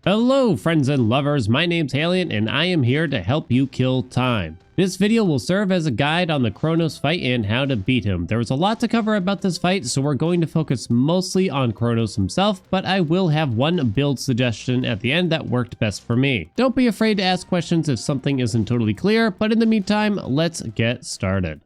Hello friends and lovers, my name's Haelian and I am here to help you kill time. This video will serve as a guide on the Chronos fight and how to beat him. There was a lot to cover about this fight, so we're going to focus mostly on Chronos himself, but I will have one build suggestion at the end that worked best for me. Don't be afraid to ask questions if something isn't totally clear, but in the meantime, let's get started.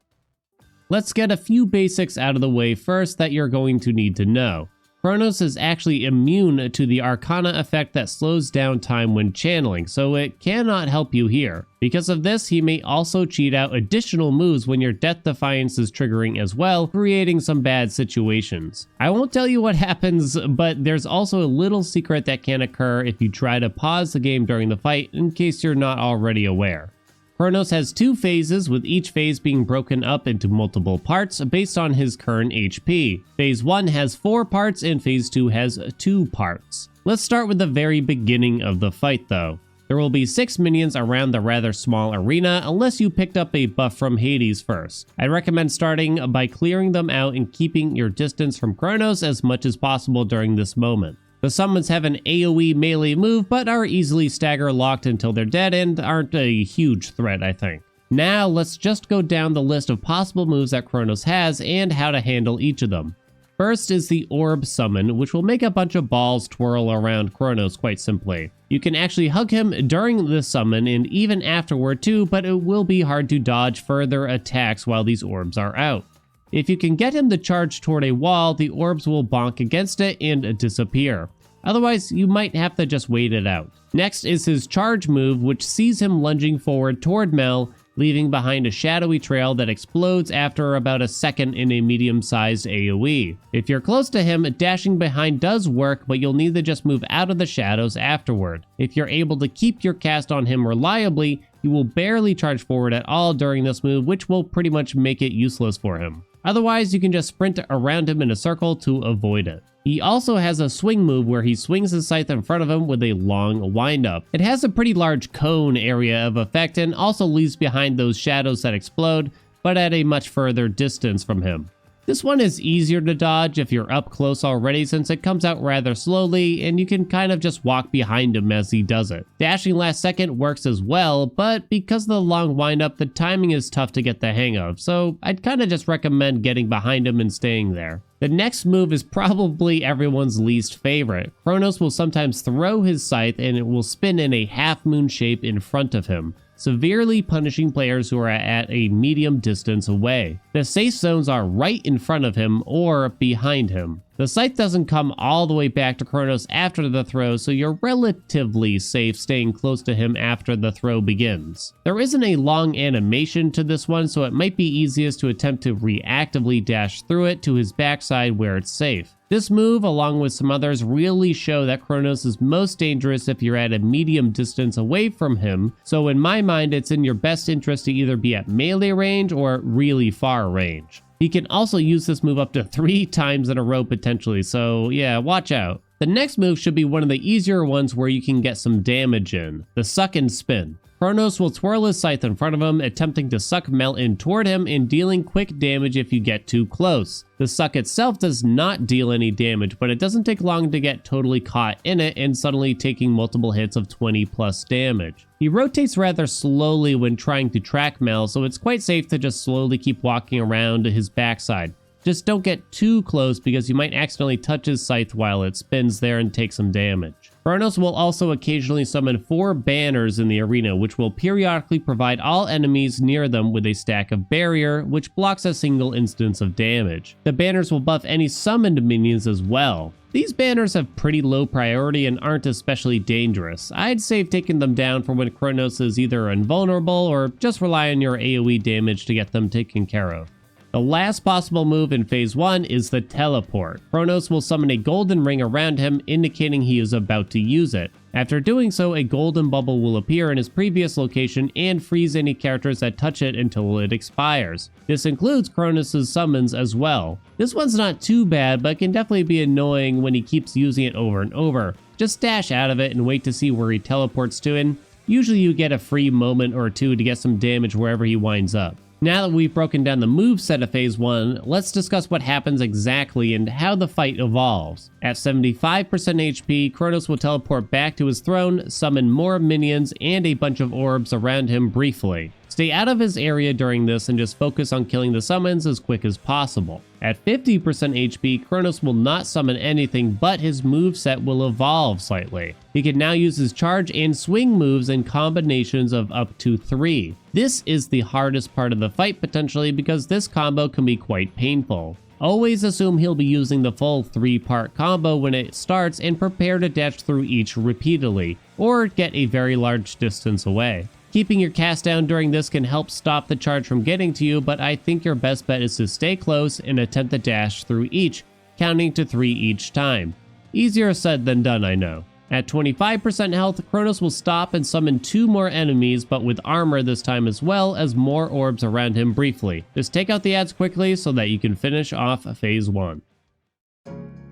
Let's get a few basics out of the way first that you're going to need to know. Chronos is actually immune to the Arcana effect that slows down time when channeling, so it cannot help you here. Because of this, he may also cheat out additional moves when your Death Defiance is triggering as well, creating some bad situations. I won't tell you what happens, but there's also a little secret that can occur if you try to pause the game during the fight, in case you're not already aware. Chronos has two phases, with each phase being broken up into multiple parts based on his current HP. Phase 1 has 4 parts and Phase 2 has 2 parts. Let's start with the very beginning of the fight though. There will be 6 minions around the rather small arena unless you picked up a buff from Hades first. I recommend starting by clearing them out and keeping your distance from Chronos as much as possible during this moment. The summons have an AoE melee move, but are easily stagger locked until they're dead and aren't a huge threat, I think. Now let's just go down the list of possible moves that Chronos has and how to handle each of them. First is the Orb Summon, which will make a bunch of balls twirl around Chronos quite simply. You can actually hug him during the summon and even afterward too, but it will be hard to dodge further attacks while these orbs are out. If you can get him to charge toward a wall, the orbs will bonk against it and disappear. Otherwise, you might have to just wait it out. Next is his charge move, which sees him lunging forward toward Mel, leaving behind a shadowy trail that explodes after about a second in a medium-sized AoE. If you're close to him, dashing behind does work, but you'll need to just move out of the shadows afterward. If you're able to keep your cast on him reliably, he will barely charge forward at all during this move, which will pretty much make it useless for him. Otherwise, you can just sprint around him in a circle to avoid it. He also has a swing move where he swings his scythe in front of him with a long windup. It has a pretty large cone area of effect and also leaves behind those shadows that explode, but at a much further distance from him. This one is easier to dodge if you're up close already, since it comes out rather slowly and you can kind of just walk behind him as he does it. Dashing last second works as well, but because of the long windup, the timing is tough to get the hang of, so I'd kind of just recommend getting behind him and staying there. The next move is probably everyone's least favorite. Chronos will sometimes throw his scythe and it will spin in a half-moon shape in front of him, severely punishing players who are at a medium distance away. The safe zones are right in front of him or behind him. The scythe doesn't come all the way back to Chronos after the throw, so you're relatively safe staying close to him after the throw begins. There isn't a long animation to this one, so it might be easiest to attempt to reactively dash through it to his backside where it's safe. This move, along with some others, really show that Chronos is most dangerous if you're at a medium distance away from him, so in my mind it's in your best interest to either be at melee range or really far range. He can also use this move up to 3 times in a row potentially, so yeah, watch out. The next move should be one of the easier ones where you can get some damage in, the Suck and Spin. Chronos will twirl his scythe in front of him, attempting to suck Mel in toward him and dealing quick damage if you get too close. The suck itself does not deal any damage, but it doesn't take long to get totally caught in it and suddenly taking multiple hits of 20 plus damage. He rotates rather slowly when trying to track Mel, so it's quite safe to just slowly keep walking around to his backside. Just don't get too close because you might accidentally touch his scythe while it spins there and take some damage. Chronos will also occasionally summon 4 banners in the arena, which will periodically provide all enemies near them with a stack of barrier, which blocks a single instance of damage. The banners will buff any summoned minions as well. These banners have pretty low priority and aren't especially dangerous. I'd save taking them down for when Chronos is either invulnerable or just rely on your AoE damage to get them taken care of. The last possible move in Phase 1 is the Teleport. Chronos will summon a golden ring around him, indicating he is about to use it. After doing so, a golden bubble will appear in his previous location and freeze any characters that touch it until it expires. This includes Chronos' summons as well. This one's not too bad, but can definitely be annoying when he keeps using it over and over. Just dash out of it and wait to see where he teleports to, and usually you get a free moment or two to get some damage wherever he winds up. Now that we've broken down the moveset of Phase 1, let's discuss what happens exactly and how the fight evolves. At 75% HP, Chronos will teleport back to his throne, summon more minions and a bunch of orbs around him briefly. Stay out of his area during this and just focus on killing the summons as quick as possible. At 50% HP, Chronos will not summon anything, but his moveset will evolve slightly. He can now use his charge and swing moves in combinations of up to 3. This is the hardest part of the fight potentially because this combo can be quite painful. Always assume he'll be using the full 3-part combo when it starts and prepare to dash through each repeatedly, or get a very large distance away. Keeping your cast down during this can help stop the charge from getting to you, but I think your best bet is to stay close and attempt to dash through each, counting to 3 each time. Easier said than done, I know. At 25% health, Chronos will stop and summon 2 more enemies, but with armor this time as well as more orbs around him briefly. Just take out the ads quickly so that you can finish off Phase 1.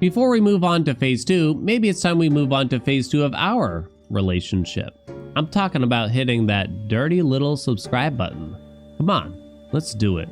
Before we move on to Phase 2, maybe it's time we move on to Phase 2 of our relationship. I'm talking about hitting that dirty little subscribe button. Come on, let's do it.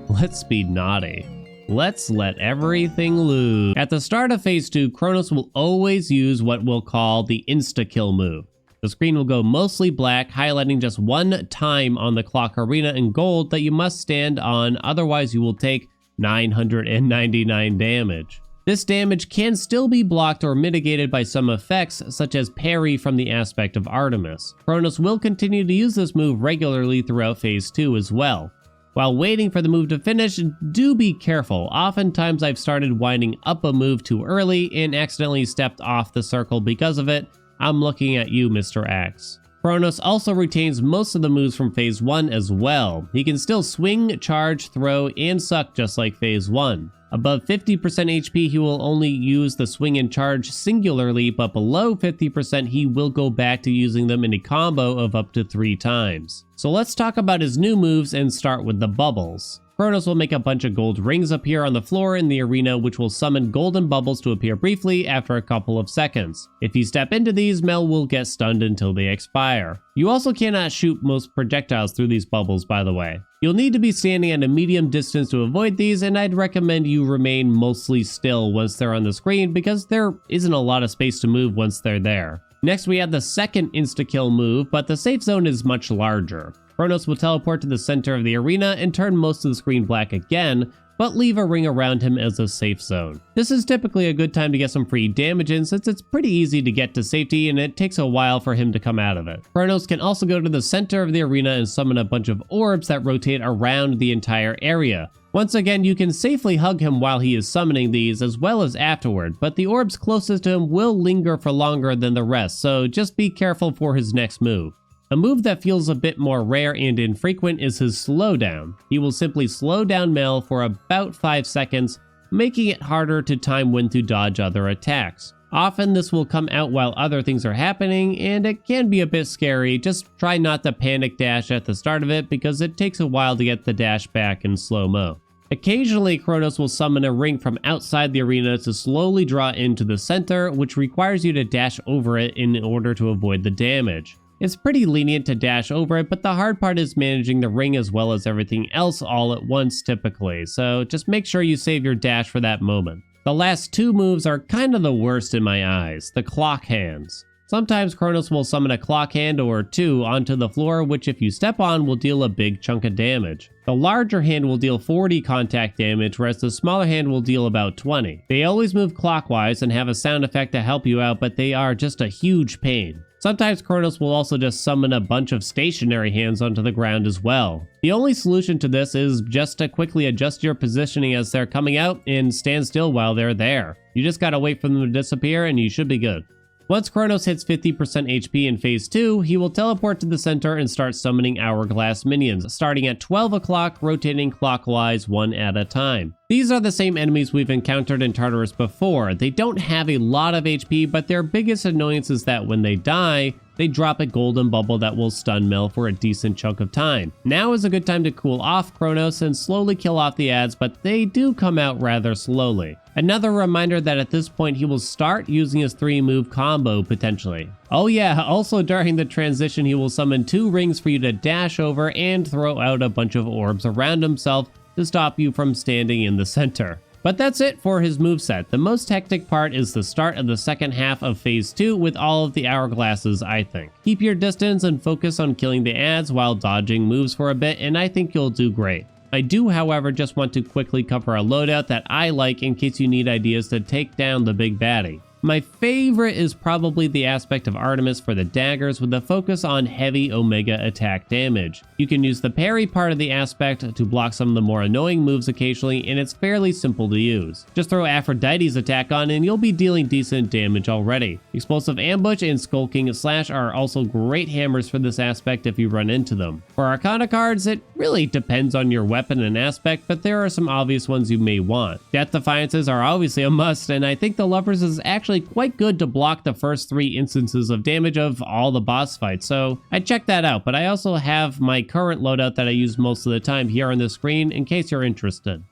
Let's be naughty. Let's let everything loose. At the start of Phase 2, Chronos will always use what we'll call the insta-kill move. The screen will go mostly black, highlighting just one time on the clock arena in gold that you must stand on, otherwise you will take 999 damage. This damage can still be blocked or mitigated by some effects, such as parry from the aspect of Artemis. Chronos will continue to use this move regularly throughout Phase 2 as well. While waiting for the move to finish, do be careful. Oftentimes I've started winding up a move too early and accidentally stepped off the circle because of it. I'm looking at you, Mr. Axe. Chronos also retains most of the moves from Phase 1 as well. He can still swing, charge, throw, and suck just like Phase 1. Above 50% HP, he will only use the swing and charge singularly, but below 50%, he will go back to using them in a combo of up to 3 times. So let's talk about his new moves and start with the bubbles. Chronos will make a bunch of gold rings appear on the floor in the arena, which will summon golden bubbles to appear briefly after a couple of seconds. If you step into these, Mel will get stunned until they expire. You also cannot shoot most projectiles through these bubbles, by the way. You'll need to be standing at a medium distance to avoid these, and I'd recommend you remain mostly still once they're on the screen because there isn't a lot of space to move once they're there. Next, we have the second insta-kill move, but the safe zone is much larger. Chronos will teleport to the center of the arena and turn most of the screen black again, but leave a ring around him as a safe zone. This is typically a good time to get some free damage in since it's pretty easy to get to safety and it takes a while for him to come out of it. Chronos can also go to the center of the arena and summon a bunch of orbs that rotate around the entire area. Once again, you can safely hug him while he is summoning these as well as afterward, but the orbs closest to him will linger for longer than the rest, so just be careful for his next move. A move that feels a bit more rare and infrequent is his slowdown. He will simply slow down Mel for about 5 seconds, making it harder to time when to dodge other attacks. Often this will come out while other things are happening, and it can be a bit scary. Just try not to panic dash at the start of it because it takes a while to get the dash back in slow-mo. Occasionally, Chronos will summon a ring from outside the arena to slowly draw into the center, which requires you to dash over it in order to avoid the damage. It's pretty lenient to dash over it, but the hard part is managing the ring as well as everything else all at once typically, so just make sure you save your dash for that moment. The last 2 moves are kind of the worst in my eyes, the clock hands. Sometimes Chronos will summon a clock hand or 2 onto the floor, which if you step on will deal a big chunk of damage. The larger hand will deal 40 contact damage, whereas the smaller hand will deal about 20. They always move clockwise and have a sound effect to help you out, but they are just a huge pain. Sometimes Chronos will also just summon a bunch of stationary hands onto the ground as well. The only solution to this is just to quickly adjust your positioning as they're coming out and stand still while they're there. You just gotta wait for them to disappear and you should be good. Once Chronos hits 50% HP in Phase 2, he will teleport to the center and start summoning Hourglass minions, starting at 12 o'clock, rotating clockwise 1 at a time. These are the same enemies we've encountered in Tartarus before. They don't have a lot of HP, but their biggest annoyance is that when they die, they drop a golden bubble that will stun Mel for a decent chunk of time. Now is a good time to cool off Chronos and slowly kill off the ads, but they do come out rather slowly. Another reminder that at this point he will start using his 3-move combo potentially. Oh yeah, also during the transition he will summon 2 rings for you to dash over and throw out a bunch of orbs around himself to stop you from standing in the center. But that's it for his moveset. The most hectic part is the start of the second half of Phase 2 with all of the hourglasses, I think. Keep your distance and focus on killing the ads while dodging moves for a bit, and I think you'll do great. I do, however, just want to quickly cover a loadout that I like in case you need ideas to take down the big baddie. My favorite is probably the aspect of Artemis for the daggers with a focus on heavy Omega attack damage. You can use the parry part of the aspect to block some of the more annoying moves occasionally, and it's fairly simple to use. Just throw Aphrodite's attack on and you'll be dealing decent damage already. Explosive Ambush and Skulking Slash are also great hammers for this aspect if you run into them. For Arcana cards, it really depends on your weapon and aspect, but there are some obvious ones you may want. Death Defiances are obviously a must, and I think the Lovers is actually quite good to block the first 3 instances of damage of all the boss fights, so I'd check that out, but I also have my current loadout that I use most of the time here on the screen in case you're interested.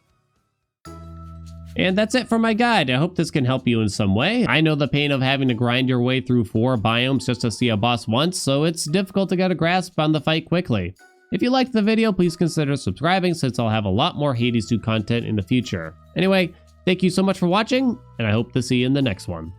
And that's it for my guide. I hope this can help you in some way. I know the pain of having to grind your way through 4 biomes just to see a boss once, so it's difficult to get a grasp on the fight quickly. If you liked the video, please consider subscribing since I'll have a lot more Hades 2 content in the future. Anyway, thank you so much for watching, and I hope to see you in the next one.